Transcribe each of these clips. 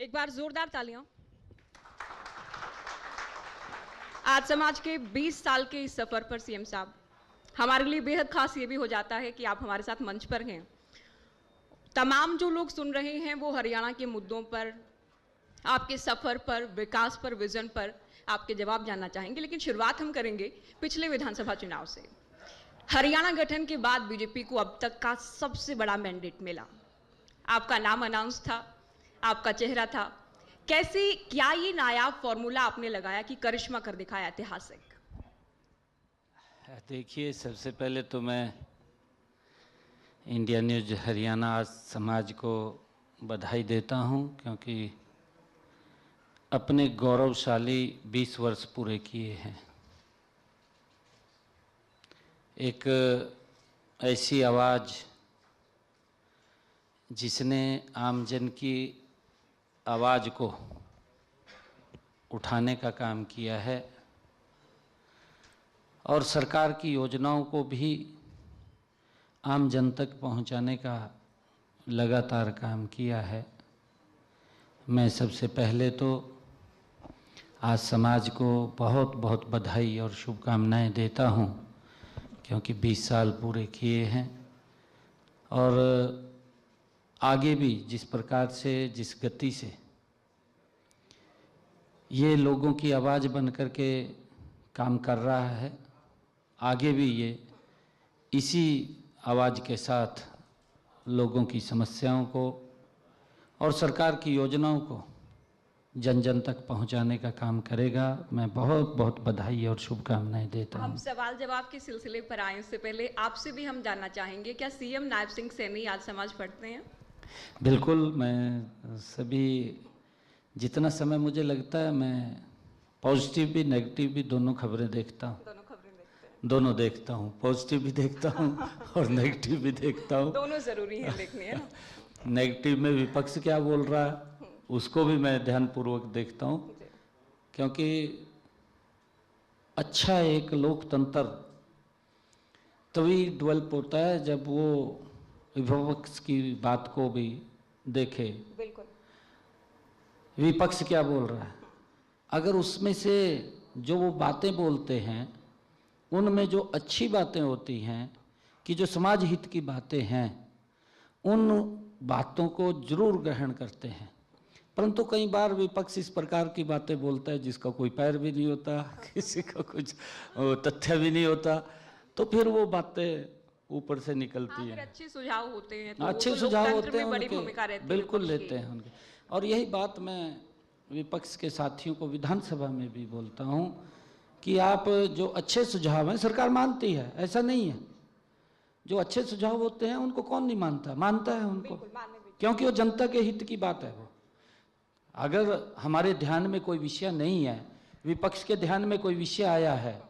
एक बार जोरदार तालियां। आज समाज के 20 साल के इस सफर पर सीएम साहब, हमारे लिए बेहद खास ये भी हो जाता है कि आप हमारे साथ मंच पर हैं। तमाम जो लोग सुन रहे हैं वो हरियाणा के मुद्दों पर, आपके सफर पर, विकास पर, विजन पर आपके जवाब जानना चाहेंगे। लेकिन शुरुआत हम करेंगे पिछले विधानसभा चुनाव से। हरियाणा गठन के बाद बीजेपी को अब तक का सबसे बड़ा मैंडेट मिला। आपका नाम अनाउंस था, आपका चेहरा था। कैसे, क्या ये नायाब फॉर्मूला आपने लगाया कि करिश्मा कर दिखाया ऐतिहासिक? देखिए, सबसे पहले तो मैं इंडिया न्यूज हरियाणा आज समाज को बधाई देता हूं, क्योंकि अपने गौरवशाली 20 वर्ष पूरे किए हैं। एक ऐसी आवाज़ जिसने आमजन की आवाज़ को उठाने का काम किया है और सरकार की योजनाओं को भी आम जन तक पहुंचाने का लगातार काम किया है। मैं सबसे पहले तो आज समाज को बहुत बहुत बधाई और शुभकामनाएं देता हूं, क्योंकि 20 साल पूरे किए हैं और आगे भी जिस प्रकार से, जिस गति से ये लोगों की आवाज़ बन कर के काम कर रहा है, आगे भी ये इसी आवाज़ के साथ लोगों की समस्याओं को और सरकार की योजनाओं को जन जन तक पहुंचाने का काम करेगा। मैं बहुत बहुत बधाई और शुभकामनाएं देता हूं। हम सवाल जवाब के सिलसिले पर आए उससे पहले आपसे भी हम जानना चाहेंगे, क्या सीएम नायब सिंह सैनी आज समाज पढ़ते हैं? बिल्कुल, मैं सभी जितना समय मुझे लगता है मैं पॉजिटिव भी नेगेटिव भी दोनों खबरें देखता हूँ। दोनों देखता हूँ, पॉजिटिव भी देखता हूँ और नेगेटिव भी देखता हूँ। दोनों जरूरी है देखनी, है ना? नेगेटिव में विपक्ष क्या बोल रहा है उसको भी मैं ध्यानपूर्वक देखता हूँ, क्योंकि अच्छा एक लोकतंत्र तभी डेवलप होता है जब वो विपक्ष की बात को भी देखे। बिल्कुल। विपक्ष क्या बोल रहा है, अगर उसमें से जो वो बातें बोलते हैं उनमें जो अच्छी बातें होती हैं, कि जो समाज हित की बातें हैं, उन बातों को जरूर ग्रहण करते हैं। परंतु कई बार विपक्ष इस प्रकार की बातें बोलता है जिसका कोई पैर भी नहीं होता, किसी का कुछ तथ्य भी नहीं होता, तो फिर वो बातें ऊपर से निकलती हैं। अच्छे सुझाव होते हैं तो अच्छे वो सुझाव लोकतंत्र होते हैं में बड़ी उनके, भूमिका रहती है, बिल्कुल लेते हैं उनके। और यही बात मैं विपक्ष के साथियों को विधानसभा में भी बोलता हूं कि आप जो अच्छे सुझाव हैं, सरकार मानती है, ऐसा नहीं है। जो अच्छे सुझाव होते हैं उनको कौन नहीं मानता, मानता है उनको, क्योंकि वो जनता के हित की बात है। वो अगर हमारे ध्यान में कोई विषय नहीं है, विपक्ष के ध्यान में कोई विषय आया है,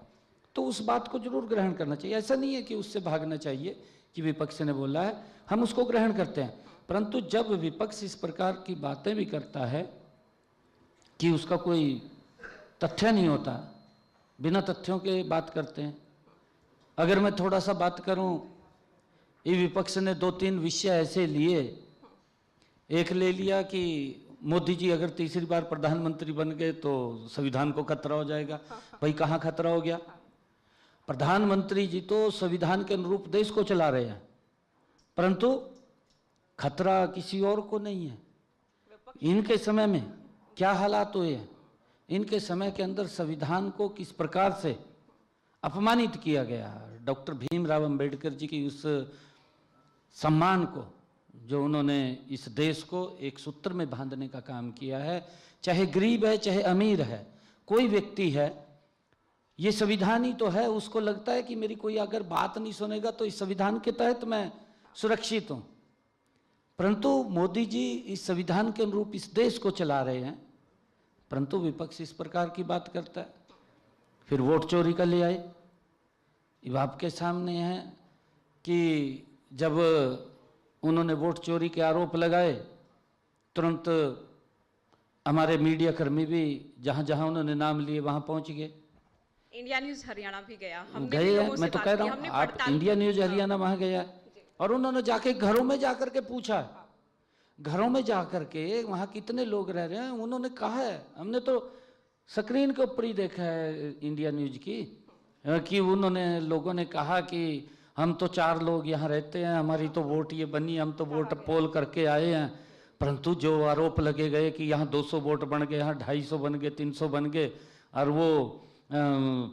तो उस बात को जरूर ग्रहण करना चाहिए। ऐसा नहीं है कि उससे भागना चाहिए कि विपक्ष ने बोला है, हम उसको ग्रहण करते हैं। परंतु जब विपक्ष इस प्रकार की बातें भी करता है कि उसका कोई तथ्य नहीं होता, बिना तथ्यों के बात करते हैं। अगर मैं थोड़ा सा बात करूं, ये विपक्ष ने 2-3 विषय ऐसे लिए। एक ले लिया कि मोदी जी अगर तीसरी बार प्रधानमंत्री बन गए तो संविधान को खतरा हो जाएगा। भाई कहाँ खतरा हो गया? प्रधानमंत्री जी तो संविधान के अनुरूप देश को चला रहे हैं, परंतु खतरा किसी और को नहीं है। इनके समय में क्या हालात हुए हैं, इनके समय के अंदर संविधान को किस प्रकार से अपमानित किया गया। डॉक्टर भीमराव अंबेडकर जी की उस सम्मान को, जो उन्होंने इस देश को एक सूत्र में बांधने का काम किया है, चाहे गरीब है चाहे अमीर है, कोई व्यक्ति है, ये संविधान ही तो है, उसको लगता है कि मेरी कोई अगर बात नहीं सुनेगा तो इस संविधान के तहत मैं सुरक्षित हूं। परंतु मोदी जी इस संविधान के अनुरूप इस देश को चला रहे हैं, परंतु विपक्ष इस प्रकार की बात करता है। फिर वोट चोरी का ले आए। ये आपके सामने है कि जब उन्होंने वोट चोरी के आरोप लगाए, तुरंत हमारे मीडिया कर्मी भी जहां जहां उन्होंने नाम लिए वहां पहुंच गए। इंडिया न्यूज हरियाणा भी गया, गए हैं, मैं तो कह रहा हूं, आप इंडिया न्यूज हरियाणा वहां गया और उन्होंने जाके घरों में जाकर के पूछा, घरों में जा कर के वहाँ कितने लोग रह रहे हैं उन्होंने कहा है, हमने तो स्क्रीन के ऊपर ही देखा है इंडिया न्यूज की, कि उन्होंने लोगों ने कहा कि हम तो 4 लोग यहाँ रहते हैं, हमारी तो वोट ये बनी, हम तो वोट पोल करके आए हैं, परंतु जो आरोप लगे गए कि यहाँ 200 वोट बन गए, यहाँ 250 बन गए, 300 बन गए और वो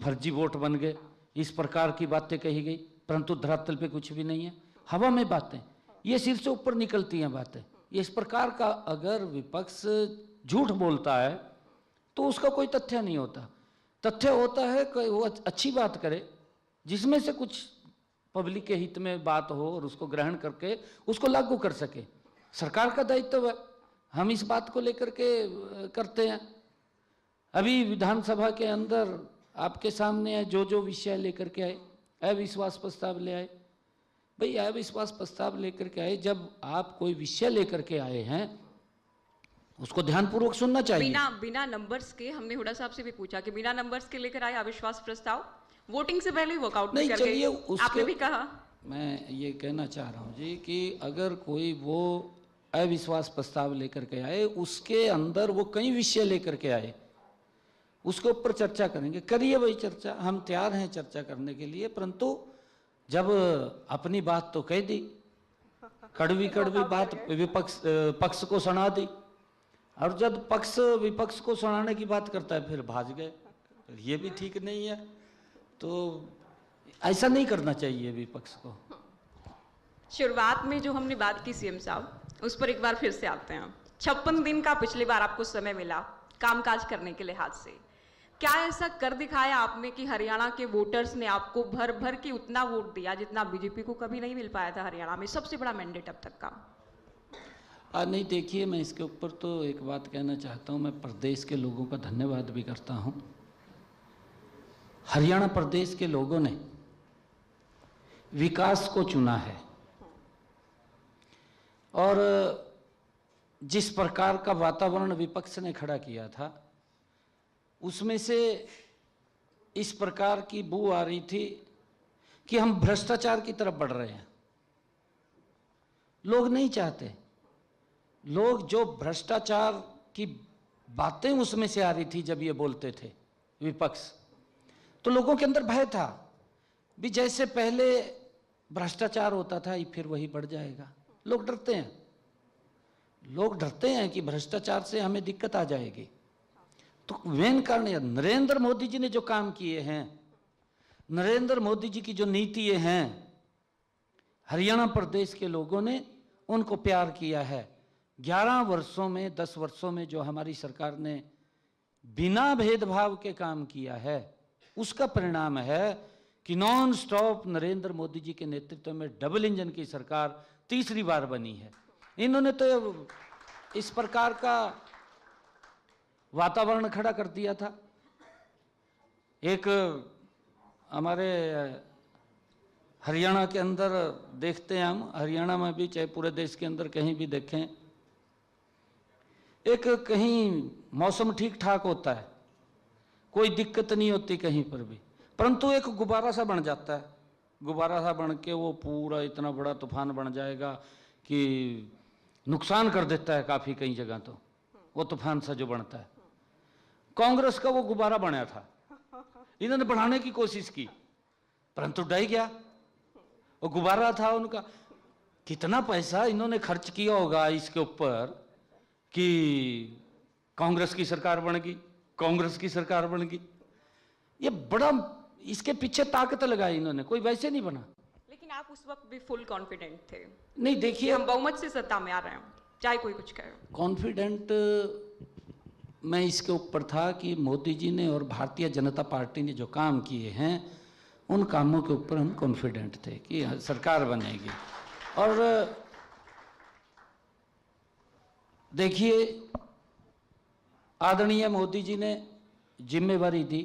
फर्जी वोट बन गए, इस प्रकार की बातें कही गई, परंतु धरातल पे कुछ भी नहीं है, हवा में बातें, ये सिर से ऊपर निकलती हैं बातें। इस प्रकार का अगर विपक्ष झूठ बोलता है तो उसका कोई तथ्य नहीं होता। तथ्य होता है कि वो अच्छी बात करे जिसमें से कुछ पब्लिक के हित में बात हो और उसको ग्रहण करके उसको लागू कर सके। सरकार का दायित्व है, हम इस बात को लेकर के करते हैं। अभी विधानसभा के अंदर आपके सामने जो जो विषय लेकर के आए, अविश्वास प्रस्ताव ले आए। भाई अविश्वास प्रस्ताव लेकर के आए, जब आप कोई विषय लेकर के आए हैं उसको ध्यानपूर्वक सुनना चाहिए। बिना नंबर्स के, हमने हुड्डा साहब से भी पूछा कि बिना नंबर्स के लेकर आए अविश्वास प्रस्ताव, वोटिंग से पहले वर्कआउट नहीं, कर चलिए गए, आपने भी कहा। मैं ये कहना चाह रहा हूँ जी कि अगर कोई वो अविश्वास प्रस्ताव लेकर के आए, उसके अंदर वो कई विषय लेकर के आए, उसके ऊपर चर्चा करेंगे, करिए वही चर्चा, हम तैयार हैं चर्चा करने के लिए। परंतु जब अपनी बात तो कह दी, कड़वी कड़वी बात पक्ष को सुना दी, और जब पक्ष विपक्ष को सुनाने की बात करता है फिर भाग गए, ये भी ठीक नहीं है। तो ऐसा नहीं करना चाहिए विपक्ष को। शुरुआत में जो हमने बात की सीएम साहब, उस पर एक बार फिर से आते हैं। 56 दिन का पिछली बार आपको समय मिला कामकाज करने के लिहाज से, क्या ऐसा कर दिखाया आपने कि हरियाणा के वोटर्स ने आपको भर भर के उतना वोट दिया जितना बीजेपी को कभी नहीं मिल पाया था हरियाणा में, सबसे बड़ा मैंडेट अब तक का? नहीं, देखिए मैं इसके ऊपर तो एक बात कहना चाहता हूँ, मैं प्रदेश के लोगों का धन्यवाद भी करता हूँ। हरियाणा प्रदेश के लोगों ने विकास को चुना है, और जिस प्रकार का वातावरण विपक्ष ने खड़ा किया था उसमें से इस प्रकार की बू आ रही थी कि हम भ्रष्टाचार की तरफ बढ़ रहे हैं। लोग नहीं चाहते, लोग जो भ्रष्टाचार की बातें उसमें से आ रही थी जब ये बोलते थे विपक्ष, तो लोगों के अंदर भय था भी जैसे पहले भ्रष्टाचार होता था फिर वही बढ़ जाएगा। लोग डरते हैं, लोग डरते हैं कि भ्रष्टाचार से हमें दिक्कत आ जाएगी। तो मेन कारण नरेंद्र मोदी जी ने जो काम किए हैं, नरेंद्र मोदी जी की जो नीतियां हैं, हरियाणा प्रदेश के लोगों ने उनको प्यार किया है। 11 वर्षों में 10 वर्षों में जो हमारी सरकार ने बिना भेदभाव के काम किया है, उसका परिणाम है कि नॉन स्टॉप नरेंद्र मोदी जी के नेतृत्व में डबल इंजन की सरकार तीसरी बार बनी है। इन्होंने तो इस प्रकार का वातावरण खड़ा कर दिया था। एक हमारे हरियाणा के अंदर देखते हैं हम, हरियाणा में भी चाहे पूरे देश के अंदर कहीं भी देखें, एक कहीं मौसम ठीक ठाक होता है, कोई दिक्कत नहीं होती कहीं पर भी, परंतु एक गुब्बारा सा बन जाता है, गुब्बारा सा बन के वो पूरा इतना बड़ा तूफान बन जाएगा कि नुकसान कर देता है काफ़ी कई जगह। तो वो तूफान सा जो बनता है, कांग्रेस का वो गुब्बारा बना था, इन्होंने बढ़ाने की कोशिश की परंतु डह गया। वो गुब्बारा था उनका, कितना पैसा इन्होंने खर्च किया होगा इसके ऊपर कि कांग्रेस की सरकार बन गई, कांग्रेस की सरकार बन गई। ये बड़ा इसके पीछे ताकत लगाई इन्होंने, कोई वैसे नहीं बना। लेकिन आप उस वक्त भी फुल कॉन्फिडेंट थे? नहीं, देखिए हम बहुमत से सत्ता में आ रहे हैं, चाहे कोई कुछ कहे। कॉन्फिडेंट मैं इसके ऊपर था कि मोदी जी ने और भारतीय जनता पार्टी ने जो काम किए हैं उन कामों के ऊपर हम कॉन्फिडेंट थे कि सरकार बनेगी। और देखिए आदरणीय मोदी जी ने जिम्मेवारी दी,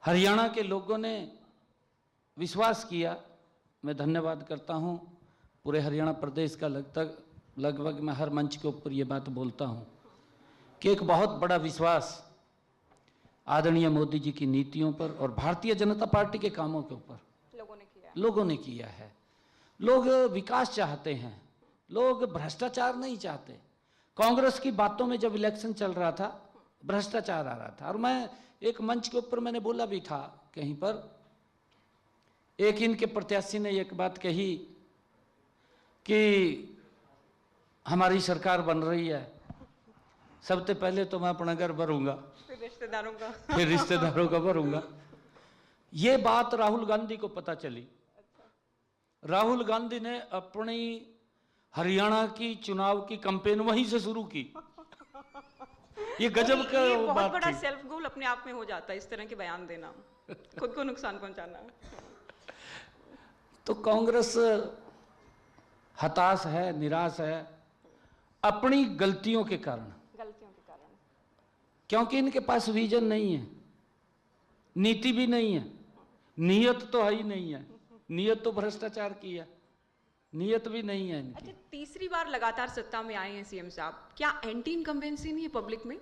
हरियाणा के लोगों ने विश्वास किया। मैं धन्यवाद करता हूं पूरे हरियाणा प्रदेश का। लगभग मैं हर मंच के ऊपर ये बात बोलता हूं कि एक बहुत बड़ा विश्वास आदरणीय मोदी जी की नीतियों पर और भारतीय जनता पार्टी के कामों के ऊपर लोगों ने किया है। लोग विकास चाहते हैं, लोग भ्रष्टाचार नहीं चाहते। कांग्रेस की बातों में जब इलेक्शन चल रहा था भ्रष्टाचार आ रहा था, और मैं एक मंच के ऊपर मैंने बोला भी था कहीं पर, एक इनके प्रत्याशी ने एक बात कही कि हमारी सरकार बन रही है, सबसे पहले तो मैं अपना घर भरूंगा, फिर रिश्तेदारों का। फिर रिश्तेदारों का भरूंगा। ये बात राहुल गांधी को पता चली। राहुल गांधी ने अपनी हरियाणा की चुनाव की कैंपेन वहीं से शुरू की। ये गजब का ये बहुत बात बड़ा थी। सेल्फ गोल अपने आप में हो जाता है, इस तरह के बयान देना, खुद को नुकसान पहुंचाना। तो कांग्रेस हताश है, निराश है अपनी गलतियों के कारण, गलतियों के कारण। क्योंकि इनके पास विजन नहीं है, नीति भी नहीं है, नियत तो है ही नहीं है। नियत तो भ्रष्टाचार की है, नियत भी नहीं है इनकी। अच्छा, तीसरी बार लगातार सत्ता में आए हैं सीएम साहब, क्या एंटी इनकम्बेंसी नहीं है पब्लिक में,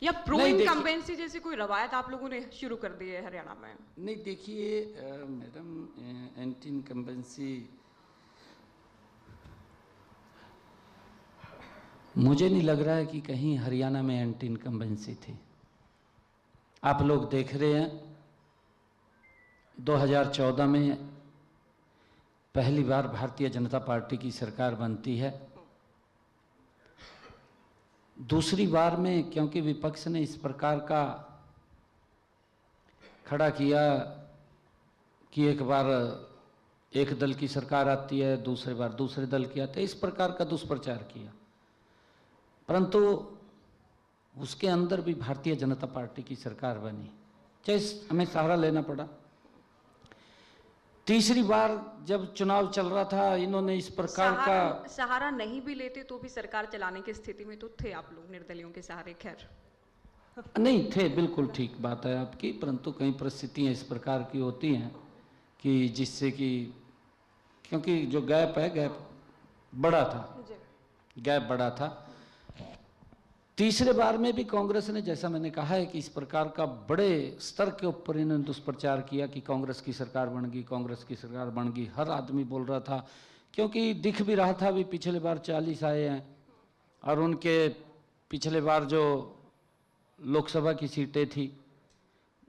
या प्रो नहीं, देखिए- इनकम्बेंसी जैसी कोई रवायत आप लोगों ने शुरू कर दी है हरियाणा में? नहीं देखिए मैडम, एंटी इनकम्बेंसी मुझे नहीं लग रहा है कि कहीं हरियाणा में एंटी इनकम्बेंसी थी। आप लोग देख रहे हैं 2014 में पहली बार भारतीय जनता पार्टी की सरकार बनती है। दूसरी बार में क्योंकि विपक्ष ने इस प्रकार का खड़ा किया कि एक बार एक दल की सरकार आती है, दूसरी बार दूसरे दल की आती है, इस प्रकार का दुष्प्रचार किया, परंतु उसके अंदर भी भारतीय जनता पार्टी की सरकार बनी, चाहे हमें सहारा लेना पड़ा। तीसरी बार जब चुनाव चल रहा था इन्होंने इस प्रकार का सहारा नहीं भी लेते तो भी सरकार चलाने की स्थिति में तो थे आप लोग, निर्दलियों के सहारे। खैर नहीं थे, बिल्कुल ठीक बात है आपकी, परंतु कई परिस्थितियां इस प्रकार की होती हैं कि जिससे कि क्योंकि जो गैप है, गैप बड़ा था, गैप बड़ा था। तीसरे बार में भी कांग्रेस ने, जैसा मैंने कहा है कि इस प्रकार का बड़े स्तर के ऊपर इन्होंने दुष्प्रचार किया कि कांग्रेस की सरकार बन गई, कांग्रेस की सरकार बन गई। हर आदमी बोल रहा था, क्योंकि दिख भी रहा था भी पिछले बार 40 आए हैं, और उनके पिछले बार जो लोकसभा की सीटें थी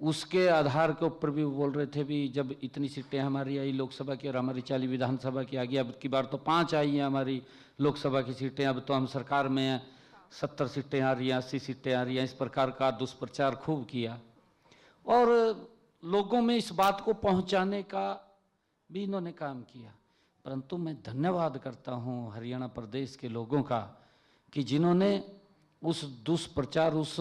उसके आधार के ऊपर भी वो बोल रहे थे भी जब इतनी सीटें हमारी आई लोकसभा की और हमारी 40 विधानसभा की आ गई, अब की बार तो 5 आई हैं हमारी लोकसभा की सीटें, अब तो हम सरकार में हैं, 70 सीटें आ रही हैं, 80 सीटें आ रही हैं। इस प्रकार का दुष्प्रचार खूब किया और लोगों में इस बात को पहुंचाने का भी इन्होंने काम किया। परंतु मैं धन्यवाद करता हूं हरियाणा प्रदेश के लोगों का कि जिन्होंने उस दुष्प्रचार, उस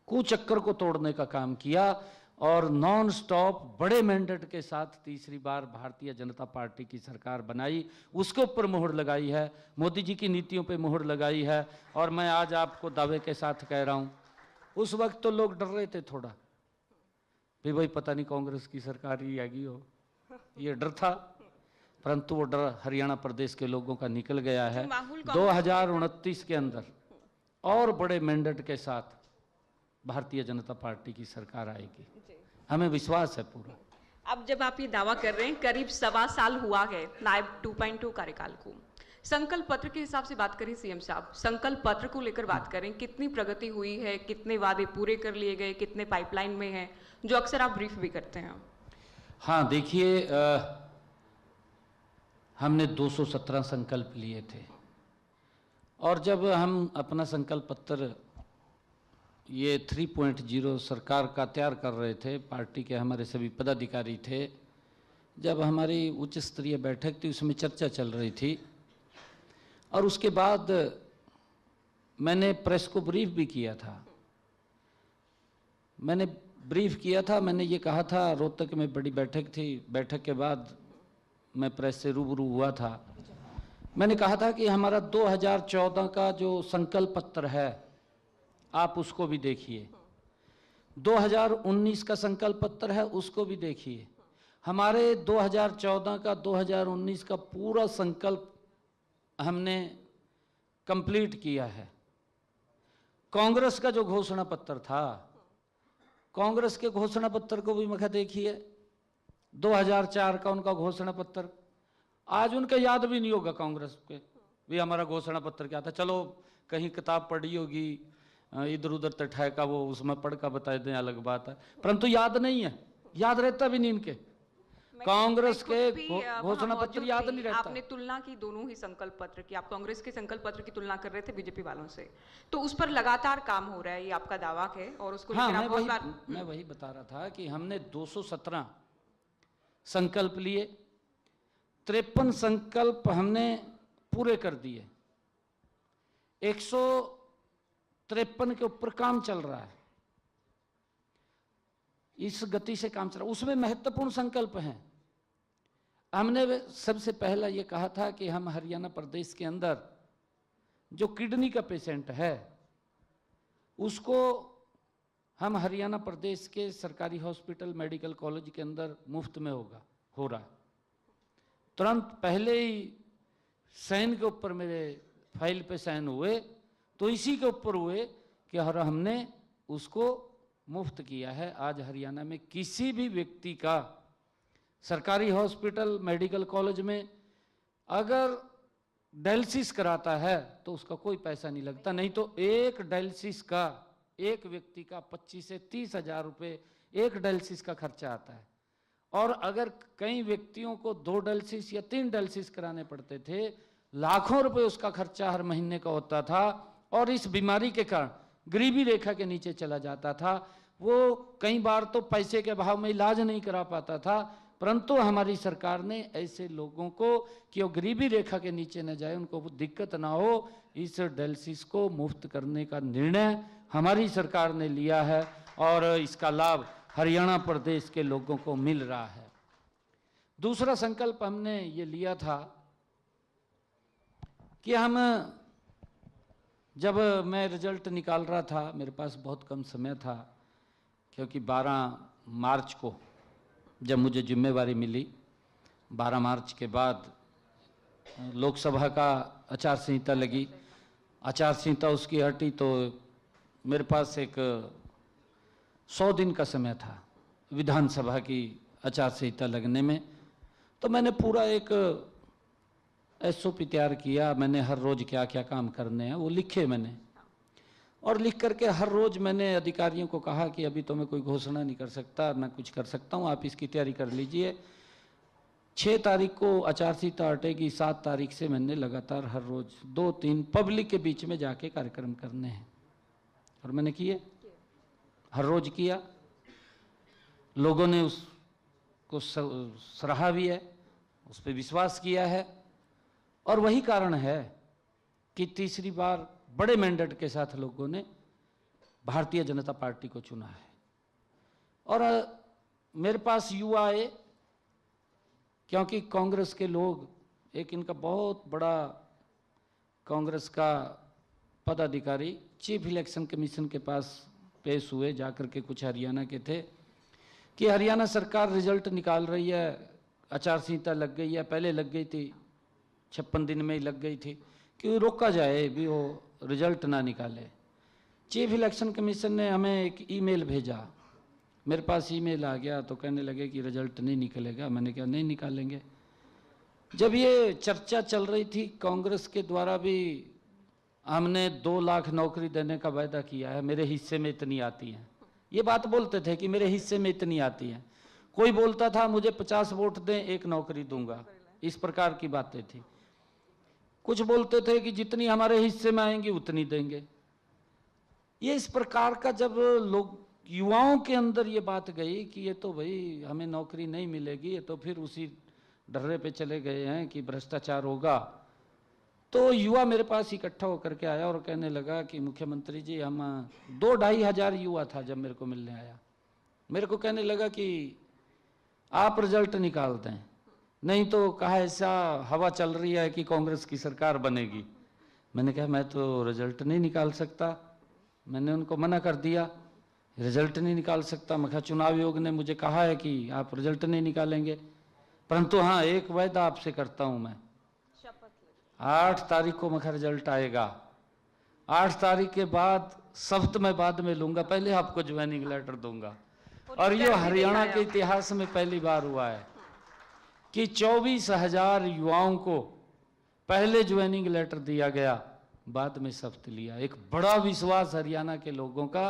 कुचक्कर को तोड़ने का काम किया और नॉन स्टॉप बड़े मैंडेट के साथ तीसरी बार भारतीय जनता पार्टी की सरकार बनाई, उसके ऊपर मोहर लगाई है, मोदी जी की नीतियों पे मोहर लगाई है। और मैं आज आपको दावे के साथ कह रहा हूं, उस वक्त तो लोग डर रहे थे थोड़ा भी भाई पता नहीं कांग्रेस की सरकार ही आएगी हो, ये डर था, परंतु वो डर हरियाणा प्रदेश के लोगों का निकल गया है। 2029 के अंदर और बड़े मैंडेट के साथ भारतीय जनता पार्टी की सरकार आएगी, हमें विश्वास है पूरा। अब जब आप ये दावा कर रहे हैं, करीब 1.25 साल हुआ है नायब 2.2 कार्यकाल को, संकल्प पत्र के हिसाब से बात करें सीएम साहब, संकल्प पत्र को लेकर बात करें, कितनी प्रगति हुई है, कितने वादे पूरे कर लिए गए, कितने पाइपलाइन में हैं, जो अक्सर आप ब्रीफ भी करते हैं? हाँ देखिए, हमने 217 संकल्प लिए थे और जब हम अपना संकल्प पत्र ये 3.0 सरकार का तैयार कर रहे थे, पार्टी के हमारे सभी पदाधिकारी थे, जब हमारी उच्च स्तरीय बैठक थी उसमें चर्चा चल रही थी और उसके बाद मैंने प्रेस को ब्रीफ भी किया था। मैंने ब्रीफ किया था, मैंने ये कहा था, रोहतक में बड़ी बैठक थी, बैठक के बाद मैं प्रेस से रूबरू हुआ था, मैंने कहा था कि हमारा 2014 का जो संकल्प पत्र है आप उसको भी देखिए, 2019 का संकल्प पत्र है उसको भी देखिए। हमारे 2014 का 2019 का पूरा संकल्प हमने कंप्लीट किया है। कांग्रेस का जो घोषणा पत्र था, कांग्रेस के घोषणा पत्र को भी मखा देखिए, 2004 का उनका घोषणा पत्र, आज उनका याद भी नहीं होगा कांग्रेस के भी हमारा घोषणा पत्र क्या था, चलो कहीं किताब पढ़ी होगी इधर उधर तठाए का, वो उसमें पढ़ का बता दें, अलग बात है, परंतु याद नहीं है, याद रहता भी नहीं इनके। कांग्रेस के घोषणा पत्र याद नहीं रहता। आपने तुलना की दोनों ही संकल्प पत्र की, आप कांग्रेस के संकल्प पत्र की तुलना कर रहे थे बीजेपी वालों से, तो उस पर लगातार काम हो रहा है, ये आपका दावा है और उसको हाँ, लेकर मैं वही बता रहा था कि हमने 217 संकल्प लिए, 53 संकल्प हमने पूरे कर दिए, 153 के ऊपर काम चल रहा है, इस गति से काम चल रहा है। उसमें महत्वपूर्ण संकल्प हैं। हमने सबसे पहला ये कहा था कि हम हरियाणा प्रदेश के अंदर जो किडनी का पेशेंट है उसको हम हरियाणा प्रदेश के सरकारी हॉस्पिटल मेडिकल कॉलेज के अंदर मुफ्त में हो रहा है। तुरंत पहले ही साइन के ऊपर मेरे फाइल पे साइन हुए, तो इसी के ऊपर हुए कि हमने उसको मुफ्त किया है। आज हरियाणा में किसी भी व्यक्ति का सरकारी हॉस्पिटल मेडिकल कॉलेज में अगर डायलिसिस कराता है तो उसका कोई पैसा नहीं लगता, नहीं तो एक डायलिसिस का एक व्यक्ति का 25 से 30 हजार रुपये एक डायलिसिस का खर्चा आता है। और अगर कई व्यक्तियों को 2 डायलिसिस या 3 डायलिसिस कराने पड़ते थे, लाखों रुपए उसका खर्चा हर महीने का होता था, और इस बीमारी के कारण गरीबी रेखा के नीचे चला जाता था। वो कई बार तो पैसे के अभाव में इलाज नहीं करा पाता था, परंतु हमारी सरकार ने ऐसे लोगों को कि वो गरीबी रेखा के नीचे न जाए, उनको दिक्कत ना हो, इस डायलिसिस को मुफ्त करने का निर्णय हमारी सरकार ने लिया है और इसका लाभ हरियाणा प्रदेश के लोगों को मिल रहा है। दूसरा संकल्प हमने ये लिया था कि हम, जब मैं रिजल्ट निकाल रहा था, मेरे पास बहुत कम समय था, क्योंकि 12 मार्च को जब मुझे जिम्मेवारी मिली, 12 मार्च के बाद लोकसभा का आचार संहिता लगी, आचार संहिता उसकी हटी, तो मेरे पास एक 100 दिन का समय था विधानसभा की आचार संहिता लगने में। तो मैंने पूरा एक SOP तैयार किया, मैंने हर रोज क्या क्या काम करने हैं वो लिखे मैंने, और लिख करके हर रोज मैंने अधिकारियों को कहा कि अभी तो मैं कोई घोषणा नहीं कर सकता, मैं कुछ कर सकता हूँ, आप इसकी तैयारी कर लीजिए। 6 तारीख को आचार संहिता हटेगी, 7 तारीख से मैंने लगातार हर रोज 2-3 पब्लिक के बीच में जाके कार्यक्रम करने हैं, और मैंने किए, हर रोज किया। लोगों ने उसको सराहा भी है, उस पर विश्वास किया है, और वही कारण है कि तीसरी बार बड़े मैंडेट के साथ लोगों ने भारतीय जनता पार्टी को चुना है। और मेरे पास युवा आए, क्योंकि कांग्रेस के लोग, एक इनका बहुत बड़ा कांग्रेस का पदाधिकारी चीफ इलेक्शन कमीशन के पास पेश हुए, जाकर के कुछ हरियाणा के थे, कि हरियाणा सरकार रिजल्ट निकाल रही है, आचार संहिता लग गई है, पहले लग गई थी 56 दिन में ही लग गई थी, कि रोका जाए भी वो रिजल्ट ना निकाले। चीफ इलेक्शन कमीशन ने हमें एक ईमेल भेजा, मेरे पास ईमेल आ गया, तो कहने लगे कि रिजल्ट नहीं निकलेगा। मैंने कहा नहीं निकालेंगे। जब ये चर्चा चल रही थी, कांग्रेस के द्वारा भी हमने 2 लाख नौकरी देने का वायदा किया है, मेरे हिस्से में इतनी आती हैं, ये बात बोलते थे कि मेरे हिस्से में इतनी आती हैं। कोई बोलता था मुझे 50 वोट दें 1 नौकरी दूंगा, इस प्रकार की बातें थी। कुछ बोलते थे कि जितनी हमारे हिस्से में आएंगी उतनी देंगे। ये इस प्रकार का जब लोग, युवाओं के अंदर ये बात गई कि ये तो भाई हमें नौकरी नहीं मिलेगी, ये तो फिर उसी डर्रे पे चले गए हैं कि भ्रष्टाचार होगा, तो युवा मेरे पास इकट्ठा होकर के आया और कहने लगा कि मुख्यमंत्री जी, हम 2-2.5 हजार युवा था जब मेरे को मिलने आया, मेरे को कहने लगा कि आप रिजल्ट निकाल दें, नहीं तो कहा ऐसा हवा चल रही है कि कांग्रेस की सरकार बनेगी। मैंने कहा मैं तो रिजल्ट नहीं निकाल सकता, मैंने उनको मना कर दिया, रिजल्ट नहीं निकाल सकता। मैं कहा चुनाव आयोग ने मुझे कहा है कि आप रिजल्ट नहीं निकालेंगे, परंतु हाँ एक वायदा आपसे करता हूं मैं, 8 तारीख को मैं रिजल्ट आएगा, 8 तारीख के बाद शब्द मैं बाद में लूंगा, पहले आपको ज्वाइनिंग लेटर दूंगा। और ये हरियाणा के इतिहास में पहली बार हुआ है कि 24,000 युवाओं को पहले ज्वाइनिंग लेटर दिया गया, बाद में शपथ लिया। एक बड़ा विश्वास हरियाणा के लोगों का,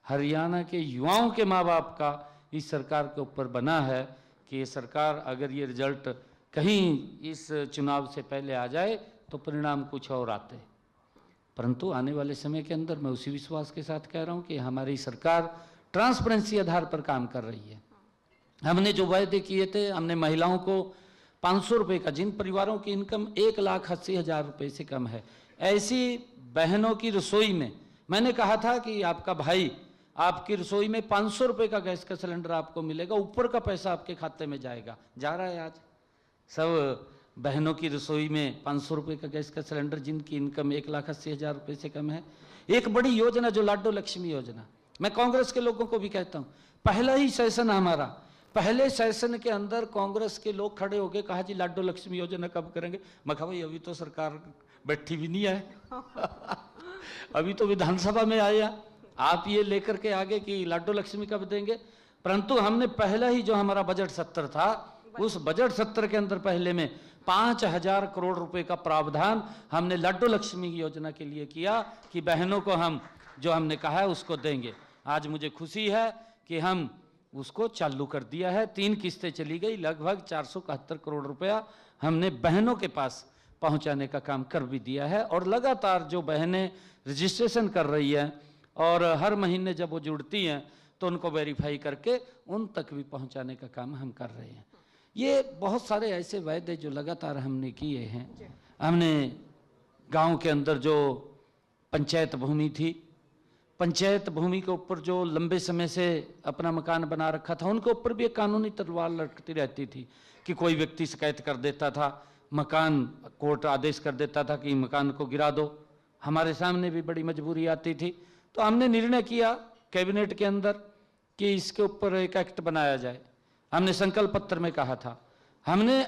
हरियाणा के युवाओं के माँ बाप का इस सरकार के ऊपर बना है कि ये सरकार, अगर ये रिजल्ट कहीं इस चुनाव से पहले आ जाए तो परिणाम कुछ और आते। परंतु आने वाले समय के अंदर मैं उसी विश्वास के साथ कह रहा हूँ कि हमारी सरकार ट्रांसपेरेंसी आधार पर काम कर रही है। हमने जो वायदे किए थे, हमने महिलाओं को 500 रुपये का, जिन परिवारों की इनकम 1,80,000 रुपये से कम है, ऐसी बहनों की रसोई में मैंने कहा था कि आपका भाई, आपकी रसोई में 500 रुपये का गैस का सिलेंडर आपको मिलेगा, ऊपर का पैसा आपके खाते में जाएगा। जा रहा है आज सब बहनों की रसोई में 500 रुपये का गैस का सिलेंडर, जिनकी इनकम 1,80,000 रुपये से कम है। एक बड़ी योजना जो लाडो लक्ष्मी योजना, मैं कांग्रेस के लोगों को भी कहता हूँ, पहला ही सेशन हमारा, पहले सेशन के अंदर कांग्रेस के लोग खड़े हो गए, कहा जी लाडो लक्ष्मी योजना कब करेंगे। मैं कहा भाई अभी तो सरकार बैठी भी नहीं है अभी तो विधानसभा में आया, आप ये लेकर के आगे कि लाडो लक्ष्मी कब देंगे। परंतु हमने पहला ही जो हमारा बजट सत्र था, उस बजट सत्र के अंदर पहले में 5,000 करोड़ रुपए का प्रावधान हमने लाडो लक्ष्मी योजना के लिए किया कि बहनों को हम जो हमने कहा है उसको देंगे। आज मुझे खुशी है कि हम उसको चालू कर दिया है। 3 किस्तें चली गई, लगभग 471 करोड़ रुपया हमने बहनों के पास पहुंचाने का काम कर भी दिया है। और लगातार जो बहनें रजिस्ट्रेशन कर रही हैं और हर महीने जब वो जुड़ती हैं तो उनको वेरीफाई करके उन तक भी पहुंचाने का काम हम कर रहे हैं। ये बहुत सारे ऐसे वायदे जो लगातार हमने किए हैं। हमने गांव के अंदर जो पंचायत भूमि थी, पंचायत भूमि के ऊपर जो लंबे समय से अपना मकान बना रखा था, उनके ऊपर भी एक कानूनी तलवार लटकती रहती थी कि कोई व्यक्ति शिकायत कर देता था, मकान कोर्ट आदेश कर देता था कि मकान को गिरा दो। हमारे सामने भी बड़ी मजबूरी आती थी, तो हमने निर्णय किया कैबिनेट के अंदर कि इसके ऊपर एक एक्ट बनाया जाए। हमने संकल्प पत्र में कहा था, हमने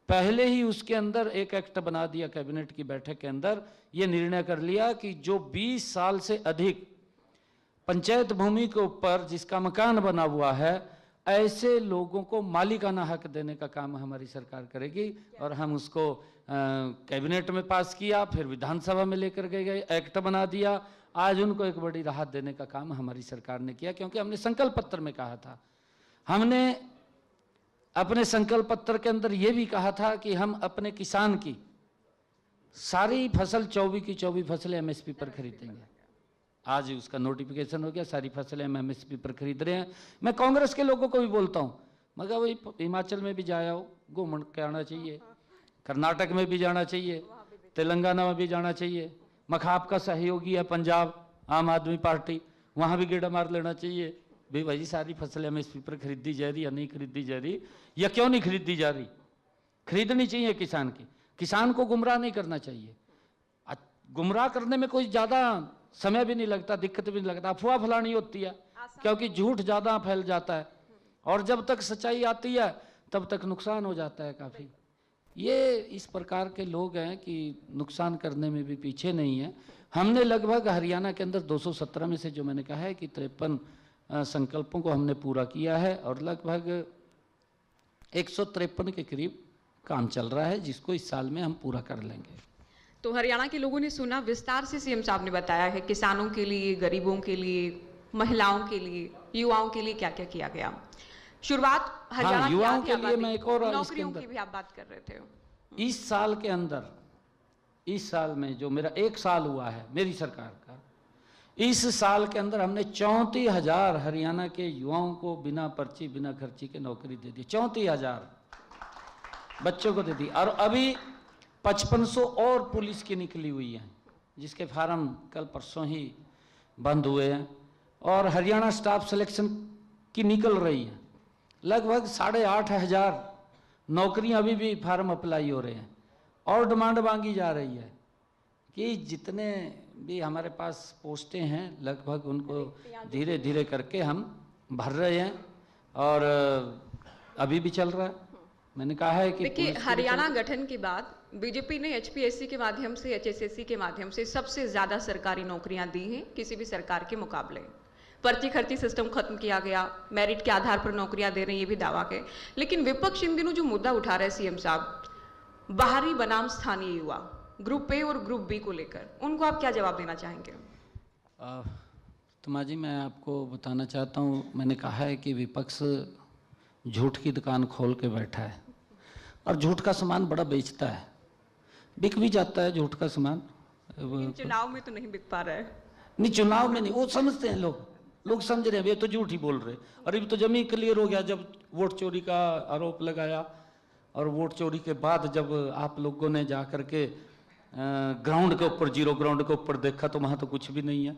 पहले ही उसके अंदर एक एक्ट बना दिया। कैबिनेट की बैठक के अंदर ये निर्णय कर लिया कि जो 20 साल से अधिक पंचायत भूमि के ऊपर जिसका मकान बना हुआ है, ऐसे लोगों को मालिकाना हक देने का काम हमारी सरकार करेगी। और हम उसको कैबिनेट में पास किया, फिर विधानसभा में लेकर गए, एक्ट बना दिया। आज उनको एक बड़ी राहत देने का काम हमारी सरकार ने किया, क्योंकि हमने संकल्प पत्र में कहा था। हमने अपने संकल्प पत्र के अंदर यह भी कहा था कि हम अपने किसान की सारी फसल 24 की 24 फसलें एमएसपी पर खरीदेंगे। आज उसका नोटिफिकेशन हो गया, सारी फसलें हम एमएसपी पर खरीद रहे हैं। मैं कांग्रेस के लोगों को भी बोलता हूँ, मगर वही हिमाचल में भी जाया हो, घूम के आना चाहिए, कर्नाटक में भी जाना चाहिए, तेलंगाना में भी जाना चाहिए। मखाप का सहयोगी है पंजाब आम आदमी पार्टी, वहाँ भी गेड़ा मार लेना चाहिए। भाई सारी फसलें एमएसपी पर खरीदी जा रही या नहीं खरीदी जा रही, या क्यों नहीं खरीदी जा रही? खरीदनी चाहिए किसान की। किसान को गुमराह नहीं करना चाहिए। गुमराह करने में कोई ज़्यादा समय भी नहीं लगता, दिक्कत भी नहीं लगता। अफवाह फैलानी होती है, क्योंकि झूठ ज़्यादा फैल जाता है और जब तक सच्चाई आती है तब तक नुकसान हो जाता है काफ़ी। ये इस प्रकार के लोग हैं कि नुकसान करने में भी पीछे नहीं है। हमने लगभग हरियाणा के अंदर 217 में से जो मैंने कहा है कि 53 संकल्पों को हमने पूरा किया है और लगभग 153 के करीब काम चल रहा है, जिसको इस साल में हम पूरा कर लेंगे। तो हरियाणा के लोगों ने सुना, विस्तार से सीएम साहब ने बताया है किसानों के लिए, गरीबों के लिए, महिलाओं के लिए, युवाओं के लिए क्या क्या किया गया। शुरुआत हरियाणा युवाओं के लिए मैं एक और नौकरियों की भी आप बात कर रहे थे। इस साल के अंदर, इस साल में जो मेरा 1 साल हुआ है मेरी सरकार का, इस साल के अंदर हमने 34,000 हरियाणा के युवाओं को बिना पर्ची बिना खर्ची के नौकरी दे दी। 34,000 बच्चों को दे दी। और अभी 5500 और पुलिस की निकली हुई हैं, जिसके फार्म कल परसों ही बंद हुए हैं। और हरियाणा स्टाफ सिलेक्शन की निकल रही है। लगभग 8,500 नौकरियां अभी भी फार्म अप्लाई हो रहे हैं और डिमांड मांगी जा रही है कि जितने भी हमारे पास पोस्टें हैं लगभग उनको धीरे धीरे करके हम भर रहे हैं और अभी भी चल रहा है। मैंने कहा है कि देखिए, हरियाणा गठन के बाद बीजेपी ने एचपीएससी के माध्यम से, एचएसएससी के माध्यम से सबसे ज्यादा सरकारी नौकरियां दी हैं किसी भी सरकार के मुकाबले। पर्ची खर्ची सिस्टम खत्म किया गया, मेरिट के आधार पर नौकरियां दे रहे हैं, ये भी दावा के। लेकिन विपक्ष इन दिनों जो मुद्दा उठा रहे हैं सीएम साहब, बाहरी बनाम स्थानीय युवा, ग्रुप ए और ग्रुप बी को लेकर उनको आप क्या जवाब देना चाहेंगे? तमा जी, मैं आपको बताना चाहता हूँ, मैंने कहा है कि विपक्ष झूठ की दुकान खोल के बैठा है और झूठ का सामान बड़ा बेचता है, बिक भी जाता है झूठ का सामान। चुनाव में तो नहीं बिक पा रहा है। नहीं, चुनाव में नहीं, वो समझते हैं लोग समझ रहे हैं, ये तो झूठ ही बोल रहे। और अभी तो जमी क्लियर हो गया जब वोट चोरी का आरोप लगाया, और वोट चोरी के बाद जब आप लोगों ने जा करके ग्राउंड के ऊपर, जीरो ग्राउंड के ऊपर देखा तो वहाँ तो कुछ भी नहीं है,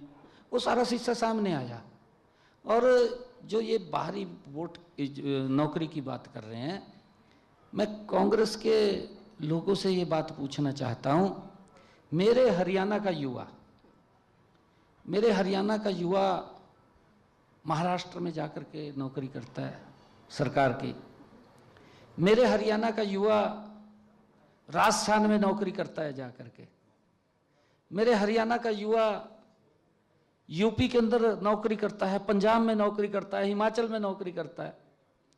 वो सारा शीशा सामने आया। और जो ये बाहरी वोट नौकरी की बात कर रहे हैं, मैं कांग्रेस के लोगों से ये बात पूछना चाहता हूँ। मेरे हरियाणा का युवा महाराष्ट्र में जाकर के नौकरी करता है सरकार की। मेरे हरियाणा का युवा राजस्थान में नौकरी करता है जाकर के। मेरे हरियाणा का युवा यूपी के अंदर नौकरी करता है, पंजाब में नौकरी करता है, हिमाचल में नौकरी करता है,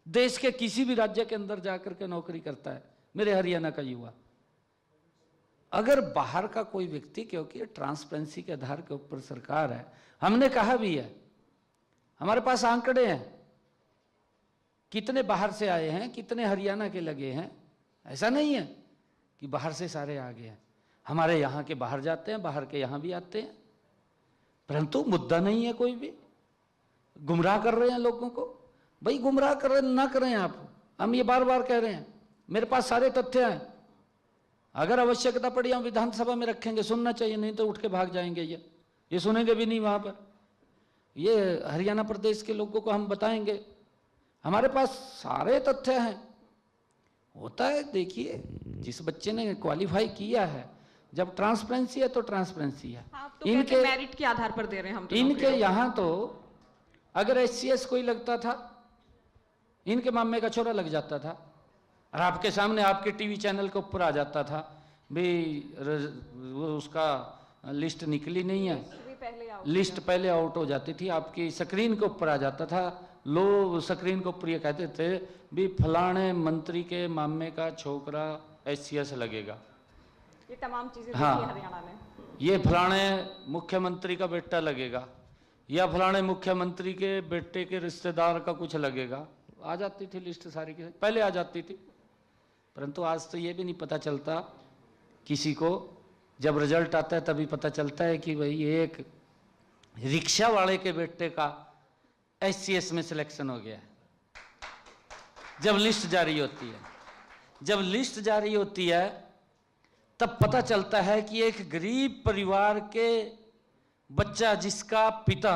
देश के किसी भी राज्य के अंदर जाकर के नौकरी करता है मेरे हरियाणा का युवा। अगर बाहर का कोई व्यक्ति, क्योंकि ट्रांसपेरेंसी के आधार के ऊपर सरकार है, हमने कहा भी है, हमारे पास आंकड़े हैं, कितने बाहर से आए हैं, कितने हरियाणा के लगे हैं। ऐसा नहीं है कि बाहर से सारे आ गए हैं, हमारे यहाँ के बाहर जाते हैं, बाहर के यहाँ भी आते हैं, परंतु मुद्दा नहीं है। कोई भी गुमराह कर रहे हैं लोगों को। भाई गुमराह कर रहे ना करें आप, हम ये बार बार कह रहे हैं, मेरे पास सारे तथ्य हैं। अगर आवश्यकता पड़ी हम विधानसभा में रखेंगे, सुनना चाहिए, नहीं तो उठ के भाग जाएंगे। ये सुनेंगे भी नहीं वहां पर। ये हरियाणा प्रदेश के लोगों को हम बताएंगे, हमारे पास सारे तथ्य हैं। होता है, देखिए, जिस बच्चे ने क्वालिफाई किया है, जब ट्रांसपेरेंसी है तो ट्रांसपेरेंसी है। आप तो इनके मेरिट के आधार पर दे रहे हैं हम तो। इनके यहाँ तो अगर SCS कोई लगता था, इनके मामे का छोरा लग जाता था, और आपके सामने आपके टीवी चैनल के ऊपर आ जाता था भी वो उसका लिस्ट निकली नहीं है, लिस्ट पहले आउट हो जाती थी, आपकी स्क्रीन के ऊपर आ जाता था। लोग स्क्रीन के ऊपर ये कहते थे भी फलाने मंत्री के मामे का छोकरा SCS लगेगा। ये तमाम चीजें हाँ, हरियाणा ने, ये फलाने मुख्यमंत्री का बेटा लगेगा, या फलाने मुख्यमंत्री के बेटे के रिश्तेदार का कुछ लगेगा। आ जाती थी लिस्ट सारी की, पहले आ जाती थी। परंतु आज तो ये भी नहीं पता चलता किसी को, जब रिजल्ट आता है तभी पता चलता है कि भाई एक रिक्शा वाले के बेटे का SCS में सिलेक्शन हो गया है। जब लिस्ट जारी होती है, तब पता चलता है कि एक गरीब परिवार के बच्चा, जिसका पिता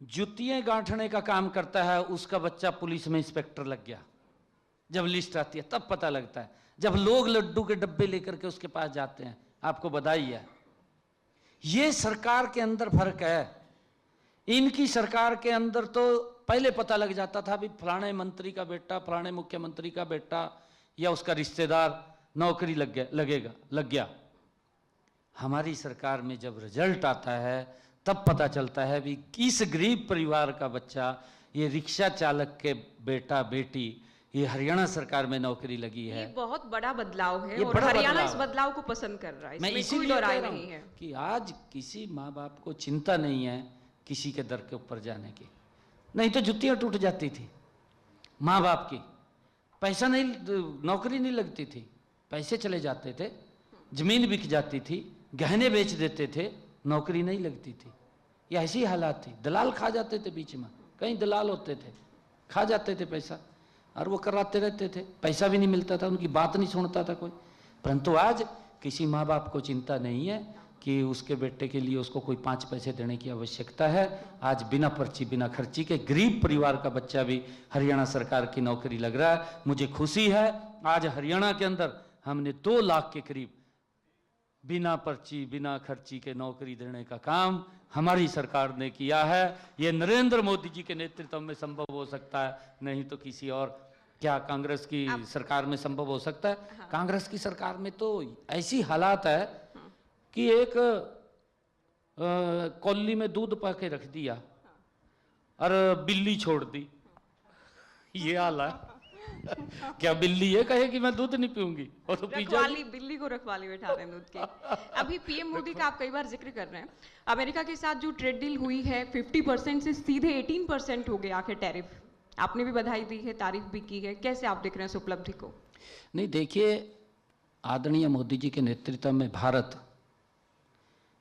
जुतियां गांठने का काम करता है, उसका बच्चा पुलिस में इंस्पेक्टर लग गया। जब लिस्ट आती है तब पता लगता है, जब लोग लड्डू के डब्बे लेकर के उसके पास जाते हैं। आपको बधाई है। ये सरकार के अंदर फर्क है। इनकी सरकार के अंदर तो पहले पता लग जाता था भी फलाने मंत्री का बेटा, फलाने मुख्यमंत्री का बेटा या उसका रिश्तेदार नौकरी लग गया। हमारी सरकार में जब रिजल्ट आता है तब पता चलता है भी किस गरीब परिवार का बच्चा, ये रिक्शा चालक के बेटा बेटी, ये हरियाणा सरकार में नौकरी लगी है। ये बहुत बड़ा बदलाव है, ये और बड़ा हरियाणा बदलाव इस बदलाव को पसंद कर रहा है। मैं इसमें कोई इसीलिए राय कह रहा नहीं है हूं कि आज किसी माँ बाप को चिंता नहीं है किसी के दर के ऊपर जाने की। नहीं तो जुतियां टूट जाती थी माँ बाप की, पैसा नहीं, नौकरी नहीं लगती थी, पैसे चले जाते थे, जमीन बिक जाती थी, गहने बेच देते थे, नौकरी नहीं लगती थी। ये ऐसी हालात थी। दलाल खा जाते थे, बीच में कई दलाल होते थे, खा जाते थे पैसा, और वो कराते रहते थे, पैसा भी नहीं मिलता था, उनकी बात नहीं सुनता था कोई। परंतु आज किसी माँ बाप को चिंता नहीं है कि उसके बेटे के लिए उसको कोई 5 पैसे देने की आवश्यकता है। आज बिना पर्ची बिना खर्ची के गरीब परिवार का बच्चा भी हरियाणा सरकार की नौकरी लग रहा है। मुझे खुशी है, आज हरियाणा के अंदर हमने 2 लाख के करीब बिना पर्ची बिना खर्ची के नौकरी देने का काम हमारी सरकार ने किया है। ये नरेंद्र मोदी जी के नेतृत्व में संभव हो सकता है, नहीं तो किसी और, क्या कांग्रेस की सरकार में संभव हो सकता है? हाँ। कांग्रेस की सरकार में तो ऐसी हालात है कि एक कौली में दूध पा के रख दिया और बिल्ली छोड़ दी, ये हाल है। क्या बिल्ली ये कहे कि मैं दूध नहीं पीऊंगी और तो पी जाएगी? रखवाली, बिल्ली को रखवाली बैठा रहे हैं दूध के। अभी पीएम मोदी का आप कई बार जिक्र कर रहे हैं। अमेरिका के साथ जो ट्रेड डील हुई है 50% से सीधे 18% हो गया आखिर टैरिफ। आपने भी बधाई दी है, तारीफ भी की है, कैसे आप देख रहे हैं इस उपलब्धि को? नहीं देखिए, आदरणीय मोदी जी के नेतृत्व में भारत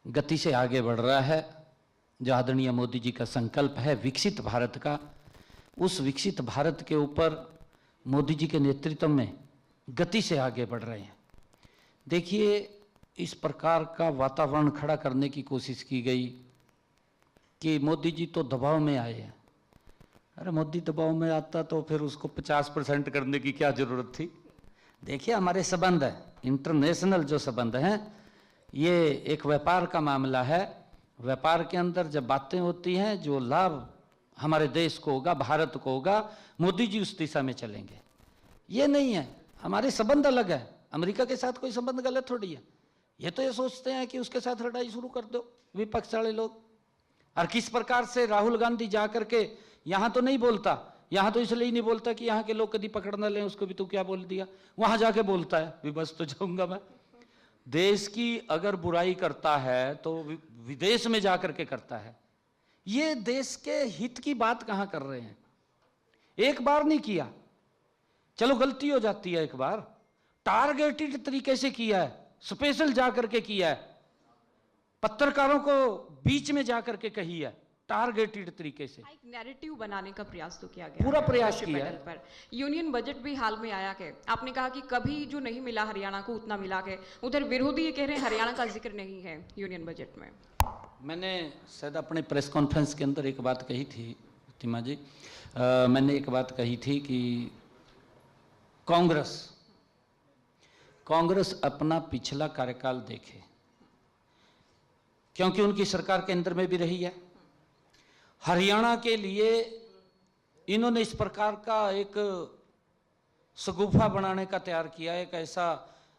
गति से आगे बढ़ रहा है। जो आदरणीय मोदी जी का संकल्प है विकसित भारत का, उस विकसित भारत के ऊपर मोदी जी के नेतृत्व में गति से आगे बढ़ रहे हैं। देखिए, इस प्रकार का वातावरण खड़ा करने की कोशिश की गई कि मोदी जी तो दबाव में आए हैं। अरे मोदी दबाव में आता तो फिर उसको 50% करने की क्या जरूरत थी? देखिए, हमारे संबंध है, इंटरनेशनल जो संबंध हैं, ये एक व्यापार का मामला है। व्यापार के अंदर जब बातें होती हैं, जो लाभ हमारे देश को होगा, भारत को होगा, मोदी जी उस दिशा में चलेंगे। ये नहीं है, हमारे संबंध अलग है। अमेरिका के साथ कोई संबंध गलत थोड़ी है। ये तो ये सोचते हैं कि उसके साथ लड़ाई शुरू कर दो विपक्ष वाले लोग। और किस प्रकार से राहुल गांधी जा करके यहाँ तो नहीं बोलता, यहाँ तो इसलिए ही नहीं बोलता कि यहाँ के लोग कभी पकड़ न लें उसको भी, तो क्या बोल दिया, वहां जाके बोलता है भी बस तो जाऊंगा मैं। देश की अगर बुराई करता है तो विदेश में जाकर के करता है। ये देश के हित की बात कहां कर रहे हैं? एक बार नहीं किया, चलो गलती हो जाती है एक बार, टारगेटेड तरीके से किया है, स्पेशल जाकर के किया है, पत्रकारों को बीच में जाकर के कही है, टारगेटेड तरीके से एक नैरेटिव बनाने का प्रयास तो किया गया, पूरा प्रयास विश्व किया पैनल है। पर। यूनियन बजट भी हाल में आया है, आपने कहा कि कभी जो नहीं मिला हरियाणा को उतना मिला है। उधर विरोधी ये कह रहे हैं हरियाणा का जिक्र नहीं है यूनियन बजट में। मैंने शायद अपने प्रेस कॉन्फ्रेंस के अंदर एक बात कही थी तिमा जी, मैंने एक बात कही थी कि कांग्रेस अपना पिछला कार्यकाल देखे, क्योंकि उनकी सरकार केंद्र में भी रही है। हरियाणा के लिए इन्होंने इस प्रकार का एक शगुफा बनाने का तैयार किया, एक ऐसा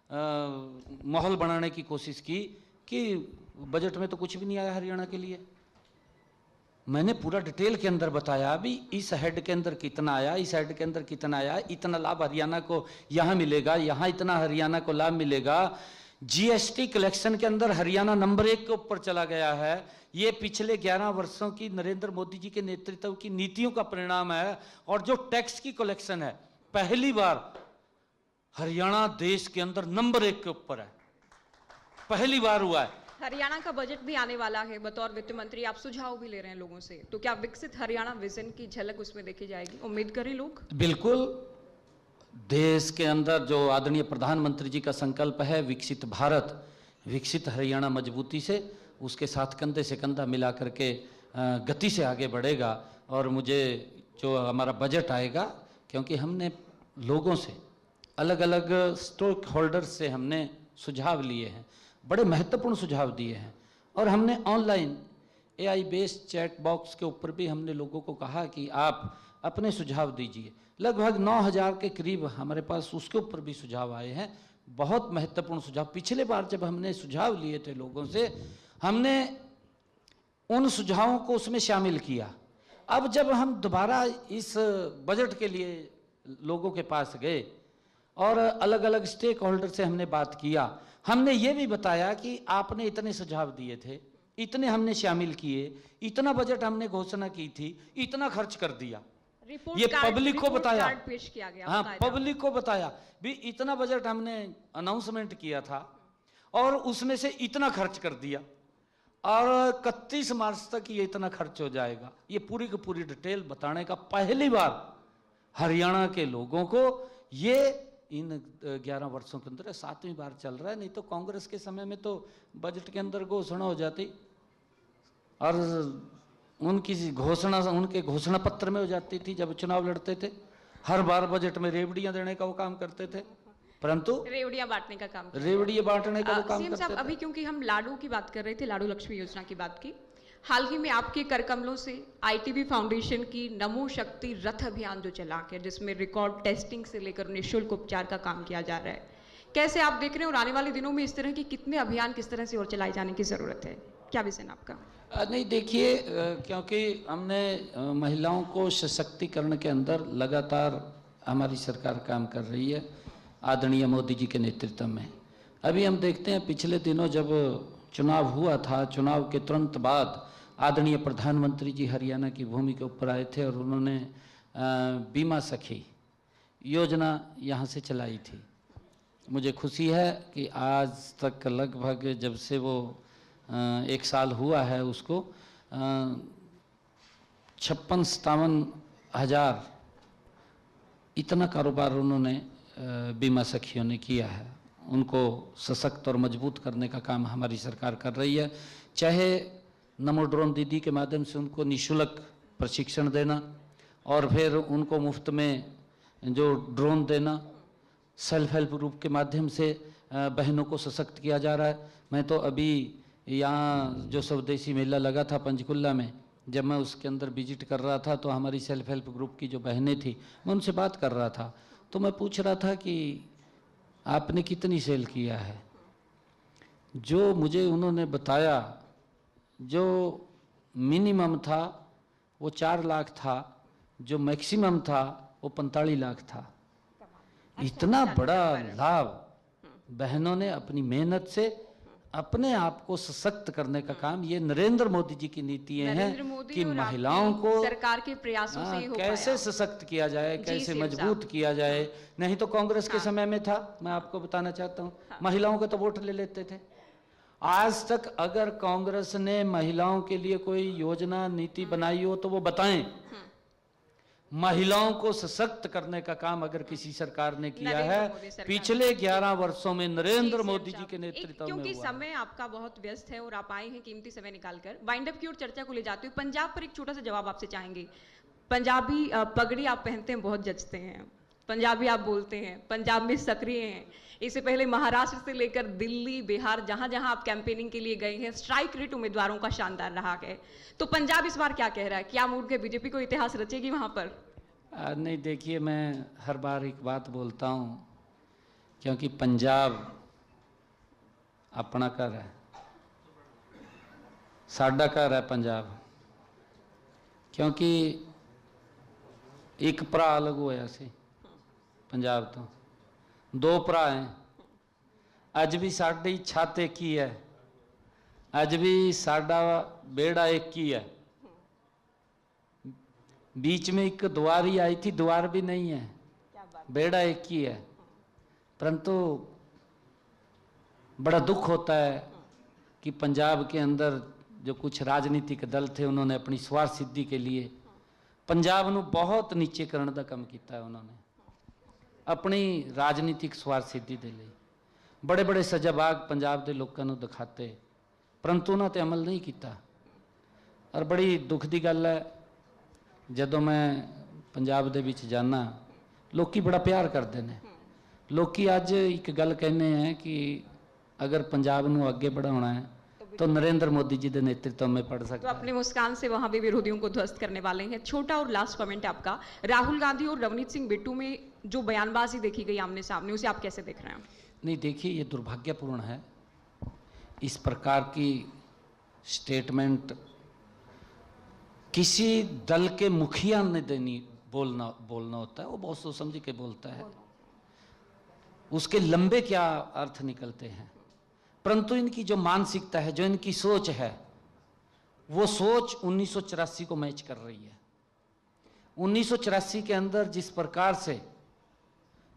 माहौल बनाने की कोशिश की कि बजट में तो कुछ भी नहीं आया हरियाणा के लिए। मैंने पूरा डिटेल के अंदर बताया भी इस हेड के अंदर कितना आया, इस हेड के अंदर कितना आया, इतना लाभ हरियाणा को यहाँ मिलेगा, यहाँ इतना हरियाणा को लाभ मिलेगा। जीएसटी कलेक्शन के अंदर हरियाणा नंबर 1 के ऊपर चला गया है। ये पिछले 11 वर्षों की नरेंद्र मोदी जी के नेतृत्व की नीतियों का परिणाम है। और जो टैक्स की कलेक्शन है, पहली बार हरियाणा देश के अंदर नंबर 1 के ऊपर है, पहली बार हुआ है। हरियाणा का बजट भी आने वाला है, बतौर वित्त मंत्री आप सुझाव भी ले रहे हैं लोगों से, तो क्या विकसित हरियाणा विजन की झलक उसमें देखी जाएगी? उम्मीद करें लोग। बिल्कुल, देश के अंदर जो आदरणीय प्रधानमंत्री जी का संकल्प है विकसित भारत, विकसित हरियाणा मजबूती से उसके साथ कंधे से कंधा मिला करके गति से आगे बढ़ेगा। और मुझे जो हमारा बजट आएगा, क्योंकि हमने लोगों से, अलग अलग स्टेक होल्डर्स से हमने सुझाव लिए हैं, बड़े महत्वपूर्ण सुझाव दिए हैं। और हमने online AI based chat box के ऊपर भी हमने लोगों को कहा कि आप अपने सुझाव दीजिए। लगभग 9000 के करीब हमारे पास उसके ऊपर भी सुझाव आए हैं, बहुत महत्वपूर्ण सुझाव। पिछले बार जब हमने सुझाव लिए थे लोगों से, हमने उन सुझावों को उसमें शामिल किया। अब जब हम दोबारा इस बजट के लिए लोगों के पास गए और अलग अलग स्टेक होल्डर से हमने बात किया, हमने ये भी बताया कि आपने इतने सुझाव दिए थे, इतने हमने शामिल किए, इतना बजट हमने घोषणा की थी, इतना खर्च कर दिया। ये पब्लिक को बताया, पेश किया गया, हाँ पब्लिक को बताया भी इतना बजट हमने अनाउंसमेंट किया था और उसमें से इतना खर्च कर दिया और 31 मार्च तक ये इतना खर्च हो जाएगा। ये पूरी की पूरी डिटेल बताने का पहली बार हरियाणा के लोगों को ये इन 11 वर्षों के अंदर 7वीं बार चल रहा है। नहीं तो कांग्रेस के समय में तो बजट के अंदर घोषणा हो जाती और उनकी घोषणा उनके घोषणा पत्र में हो जाती थी। जब चुनाव लड़ते थे हर बार बजट में रेवड़ियां देने का वो काम करते थे, परंतु रेवड़ियां बांटने का काम, रेवड़ियां बांटने का वो काम सीएम करते साहब, थे। अभी क्योंकि हम लाडू की बात कर रहे थे, लाडू लक्ष्मी योजना की बात की, हाल ही में आपके करकमलों से ITB फाउंडेशन की नमो शक्ति रथ अभियान जो चला के, जिसमें रिकॉर्ड टेस्टिंग से लेकर निःशुल्क उपचार का काम किया जा रहा है, कैसे आप देख रहे हैं? और आने वाले दिनों में इस तरह के कितने अभियान किस तरह से और चलाए जाने की जरूरत है? क्या विजन आपका? नहीं देखिए, क्योंकि हमने महिलाओं को सशक्तिकरण के अंदर लगातार हमारी सरकार काम कर रही है आदरणीय मोदी जी के नेतृत्व में। अभी हम देखते हैं पिछले दिनों जब चुनाव हुआ था, चुनाव के तुरंत बाद आदरणीय प्रधानमंत्री जी हरियाणा की भूमि के ऊपर आए थे और उन्होंने बीमा सखी योजना यहाँ से चलाई थी। मुझे खुशी है कि आज तक लगभग जब से वो 1 साल हुआ है उसको 56-57 हज़ार इतना कारोबार उन्होंने बीमा सखियों ने किया है। उनको सशक्त और मजबूत करने का काम हमारी सरकार कर रही है, चाहे नमो ड्रोन दीदी के माध्यम से उनको निःशुल्क प्रशिक्षण देना और फिर उनको मुफ्त में जो ड्रोन देना, सेल्फ हेल्प ग्रुप के माध्यम से बहनों को सशक्त किया जा रहा है। मैं तो अभी यहाँ जो स्वदेशी मेला लगा था पंचकुला में, जब मैं उसके अंदर विजिट कर रहा था तो हमारी सेल्फ हेल्प ग्रुप की जो बहनें थी मैं उनसे बात कर रहा था, तो मैं पूछ रहा था कि आपने कितनी सेल किया है। जो मुझे उन्होंने बताया, जो मिनिमम था वो 4 लाख था, जो मैक्सिमम था वो 45 लाख था। इतना बड़ा लाभ बहनों ने अपनी मेहनत से अपने आप को सशक्त करने का काम, ये नरेंद्र मोदी जी की नीतियां हैं कि महिलाओं को सरकार के प्रयासों से ही हो कैसे सशक्त किया जाए, कैसे मजबूत किया जाए। नहीं तो कांग्रेस के समय में था, मैं आपको बताना चाहता हूँ, महिलाओं को तो वोट ले लेते थे। आज तक अगर कांग्रेस ने महिलाओं के लिए कोई योजना नीति बनाई हो तो वो बताएं। महिलाओं को सशक्त करने का काम अगर किसी सरकार ने किया है पिछले 11 वर्षों में नरेंद्र मोदी जी के नेतृत्व में क्योंकि हुआ। समय आपका बहुत व्यस्त है और आप आए हैं कीमती समय निकालकर, वाइंड अप की ओर चर्चा को ले जाती हूँ। पंजाब पर एक छोटा सा जवाब आपसे चाहेंगे। पंजाबी पगड़ी आप पहनते हैं, बहुत जचते हैं, पंजाबी आप बोलते हैं, पंजाब में सक्रिय हैं। इससे पहले महाराष्ट्र से लेकर दिल्ली, बिहार, जहां जहां आप कैंपेनिंग के लिए गए हैं, स्ट्राइक रेट उम्मीदवारों का शानदार रहा है। तो पंजाब इस बार क्या कह रहा है? क्या मूड के बीजेपी को इतिहास रचेगी वहां पर? नहीं, देखिए, मैं हर बार एक बात बोलता हूँ, क्योंकि पंजाब अपना घर है, साडा घर है पंजाब। क्योंकि एक भरा अलग होया सी पंजाब तो, 2 भरा हैं, अज भी साडी छत एक ही है, अज भी साडा बेड़ा एक ही है। बीच में एक द्वार ही आई थी, द्वार भी नहीं है, बेड़ा एक ही है। परंतु बड़ा दुख होता है कि पंजाब के अंदर जो कुछ राजनीतिक दल थे, उन्होंने अपनी स्वार्थ सिद्धि के लिए पंजाब ਨੂੰ बहुत नीचे करने का काम किया है। उन्होंने अपनी राजनीतिक स्वार्थ सिद्धि के लिए बड़े बड़े सजाबाग पंजाब के लोगों को दिखाते, परंतु उन्होंने ते अमल नहीं किया। और बड़ी दुख की गल है, ਜਦੋਂ मैं पंजाब ਦੇ ਵਿੱਚ जाना, लोग बड़ा प्यार करते हैं। लोग अज एक गल कहने हैं कि अगर पंजाब ਨੂੰ अगे बढ़ाना है तो नरेंद्र मोदी जी के नेतृत्व में पढ़ सकते। तो अपनी मुस्कान से वहां भी विरोधियों को ध्वस्त करने वाले हैं। छोटा और लास्ट कमेंट आपका, राहुल गांधी और रवनीत सिंह बिट्टू में जो बयानबाजी देखी गई आमने सामने, उसे आप कैसे देख रहे हैं? नहीं, देखिए, ये दुर्भाग्यपूर्ण है। इस प्रकार की स्टेटमेंट किसी दल के मुखिया ने देनी, बोलना होता है, वो बहुत सोच समझ के बोलता है, उसके लंबे क्या अर्थ निकलते हैं। परंतु इनकी जो मानसिकता है, जो इनकी सोच है, वो सोच 1984 को मैच कर रही है। 1984 के अंदर जिस प्रकार से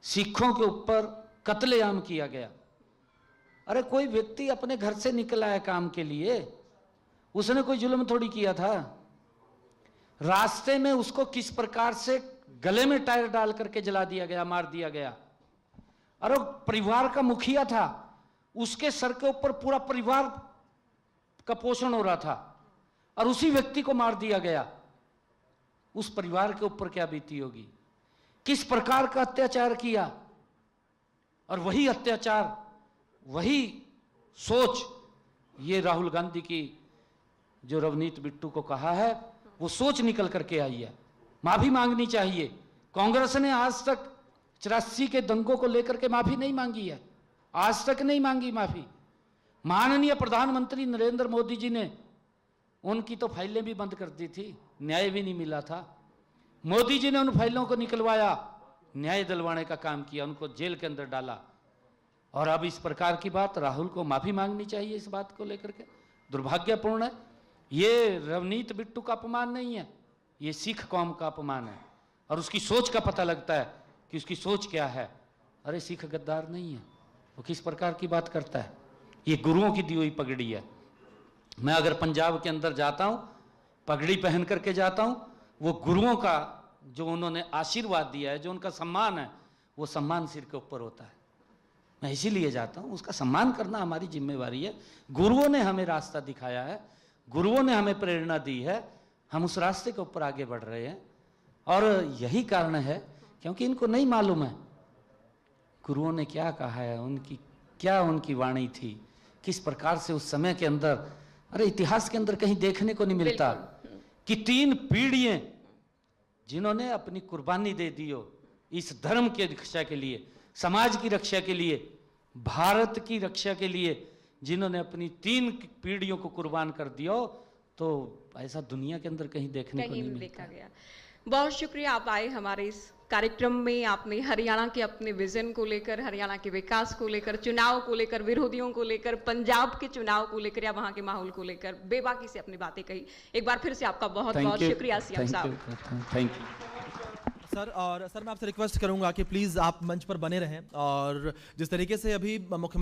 सिखों के ऊपर कत्लेआम किया गया, अरे कोई व्यक्ति अपने घर से निकला है काम के लिए, उसने कोई जुल्म थोड़ी किया था। रास्ते में उसको किस प्रकार से गले में टायर डाल करके जला दिया गया, मार दिया गया। और वो परिवार का मुखिया था, उसके सर के ऊपर पूरा परिवार का पोषण हो रहा था, और उसी व्यक्ति को मार दिया गया। उस परिवार के ऊपर क्या बीती होगी, किस प्रकार का अत्याचार किया। और वही अत्याचार, वही सोच, ये राहुल गांधी की जो रवनीत बिट्टू को कहा है, वो सोच निकल करके आई है। माफी मांगनी चाहिए। कांग्रेस ने आज तक 84 के दंगों को लेकर के माफी नहीं मांगी है, आज तक नहीं मांगी माफी। माननीय प्रधानमंत्री नरेंद्र मोदी जी ने उनकी तो फाइलें भी बंद कर दी थी, न्याय भी नहीं मिला था। मोदी जी ने उन फाइलों को निकलवाया, न्याय दिलवाने का काम किया, उनको जेल के अंदर डाला। और अब इस प्रकार की बात, राहुल को माफी मांगनी चाहिए इस बात को लेकर के। दुर्भाग्यपूर्ण है। ये रवनीत बिट्टू का अपमान नहीं है, ये सिख कौम का अपमान है। और उसकी सोच का पता लगता है कि उसकी सोच क्या है। अरे सिख गद्दार नहीं है, वो किस प्रकार की बात करता है। ये गुरुओं की दी हुई पगड़ी है। मैं अगर पंजाब के अंदर जाता हूं, पगड़ी पहन करके जाता हूं, वो गुरुओं का जो उन्होंने आशीर्वाद दिया है, जो उनका सम्मान है, वो सम्मान सिर के ऊपर होता है। मैं इसीलिए जाता हूं, उसका सम्मान करना हमारी जिम्मेवारी है। गुरुओं ने हमें रास्ता दिखाया है, गुरुओं ने हमें प्रेरणा दी है, हम उस रास्ते के ऊपर आगे बढ़ रहे हैं। और यही कारण है क्योंकि इनको नहीं मालूम है गुरुओं ने क्या कहा है, उनकी क्या उनकी वाणी थी, किस प्रकार से उस समय के अंदर। अरे इतिहास के अंदर कहीं देखने को नहीं मिलता कि 3 पीढ़ियां जिन्होंने अपनी कुर्बानी दे दी हो इस धर्म की रक्षा के लिए, समाज की रक्षा के लिए, भारत की रक्षा के लिए, जिन्होंने अपनी 3 पीढ़ियों को कुर्बान कर दिया हो, तो ऐसा दुनिया के अंदर कहीं देखने को नहीं मिलता। देखा गया। बहुत शुक्रिया, आप आए हमारे इस कार्यक्रम में। आपने हरियाणा के अपने विजन को लेकर, हरियाणा के विकास को लेकर, चुनाव को लेकर, विरोधियों को लेकर, पंजाब के चुनाव को लेकर या वहां के माहौल को लेकर बेबाकी से अपनी बातें कही। एक बार फिर से आपका बहुत बहुत शुक्रिया सीएम साहब। Thank you sir. और सर मैं आपसे रिक्वेस्ट करूंगा कि प्लीज़ आप मंच पर बने रहें। और जिस तरीके से अभी मुख्यमंत्री